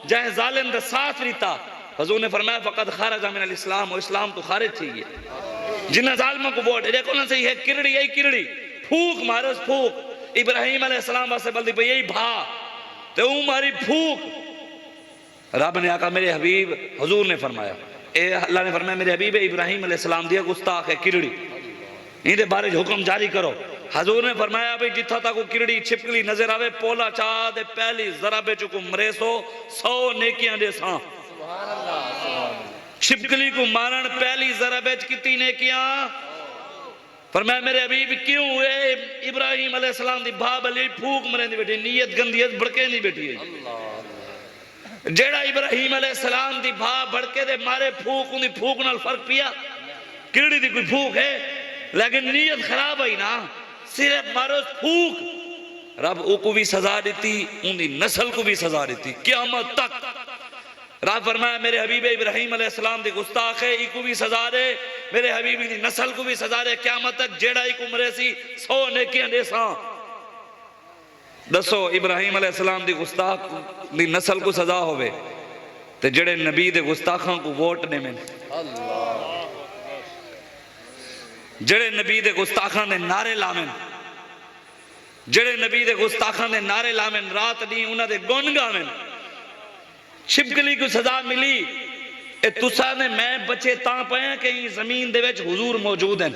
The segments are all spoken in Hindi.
जै जालिम दा साथ रीता हुजूर ने फरमाया फ़क़द ख़रजा मिनल इस्लाम, और इस्लाम तो खारिज थी गया। जिन्ना जालिम को वोट देखो ना सही है, किरड़ी यही किरड़ी फूक मारो फूक इब्राहिम अलैहिस्सलाम वास्ते बल्दी पे यही भा ते ऊ मारी फूक। रब ने आका मेरे हबीब, हुजूर ने फरमाया, ए अल्लाह ने फरमाया मेरे हबीब इब्राहिम अलैहिस्सलाम दिया गुस्ताख है किरड़ी, इनके बारे हुक्म जारी करो। हजूर ने फरमाया भाई जिथा तक किरड़ी छिपकली नजर आवे पोला चाह दे पहली जरा बेचू को मरेसो 100 नेकियां दे सा। छिपकली को मारन पहली जरा बेच कितनी नेकियां। फरमाया मेरे हबीब क्यों ए इब्राहिम अलैहिस्सलाम दी भाब अली फूक मरे दी बैठी, नीयत गंदी है भड़के नहीं बैठी है। जेड़ा इब्राहिम अलैहिस्सलाम दी भाब भड़के दे मारे फूक उन्दी फूक नाल फर्क पिया। किरड़ी दी कोई फूक है लेकिन नीयत खराब है ना, सिर्फ मारो फूक। रब को भी सजा देती, उनकी नस्ल को भी सजा देती क़यामत तक। रब फरमाया मेरे हबीब इब्राहिम अलैहिस्सलाम दी गुस्ताख है, इको भी सजा दे, मेरे हबीब दी नस्ल को भी सजा दे क़यामत तक। जेड़ा इको मरे सी 100 नेकियां दे सा। दसो इब्राहिम अलैहिस्सलाम दी गुस्ताख दी नस्ल को सजा होवे ते जेड़े नबी दे गुस्ताखां को वोट ने में, जेड़े नबी दे गुस्ताखां दे नारे लावें, जेड़े नबी दे गुस्ताखां दे नारे लावें, रात दी उन्हां दे गुण गावें। छिपकली को सजा मिली ए तुसा ने मैं बचे तां पाया कि जमीन दे विच हुजूर मौजूद हैं।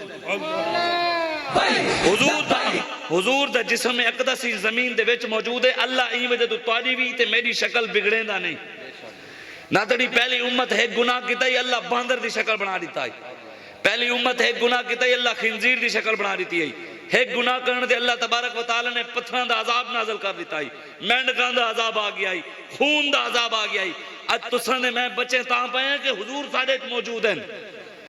हुजूर दा जिस्म अकदस ही जमीन दे विच मौजूद है। अल्लाह ई वजह तो तुहाडी भी ते मेरी शक्ल बिगड़ेंदा नहीं ना। तड़ी पहली उम्मत है गुनाह कीता ही अल्लाह बांदर दी शक्ल बना दिता है। पहली उम्मत है गुनाह कीता ही अल्लाह खिंजीर दी शक्ल बना दी है। एक गुनाह करने दे अल्लाह तबारक व तआला ने पत्थरां दा अजाब नाज़िल कर दिता है, मेंढकां दा अजाब आ गया है, खून दा अजाब आ गया है। अज तुसां ने मैं बचे तां पाया कि हुजूर साडे मौजूद हैं।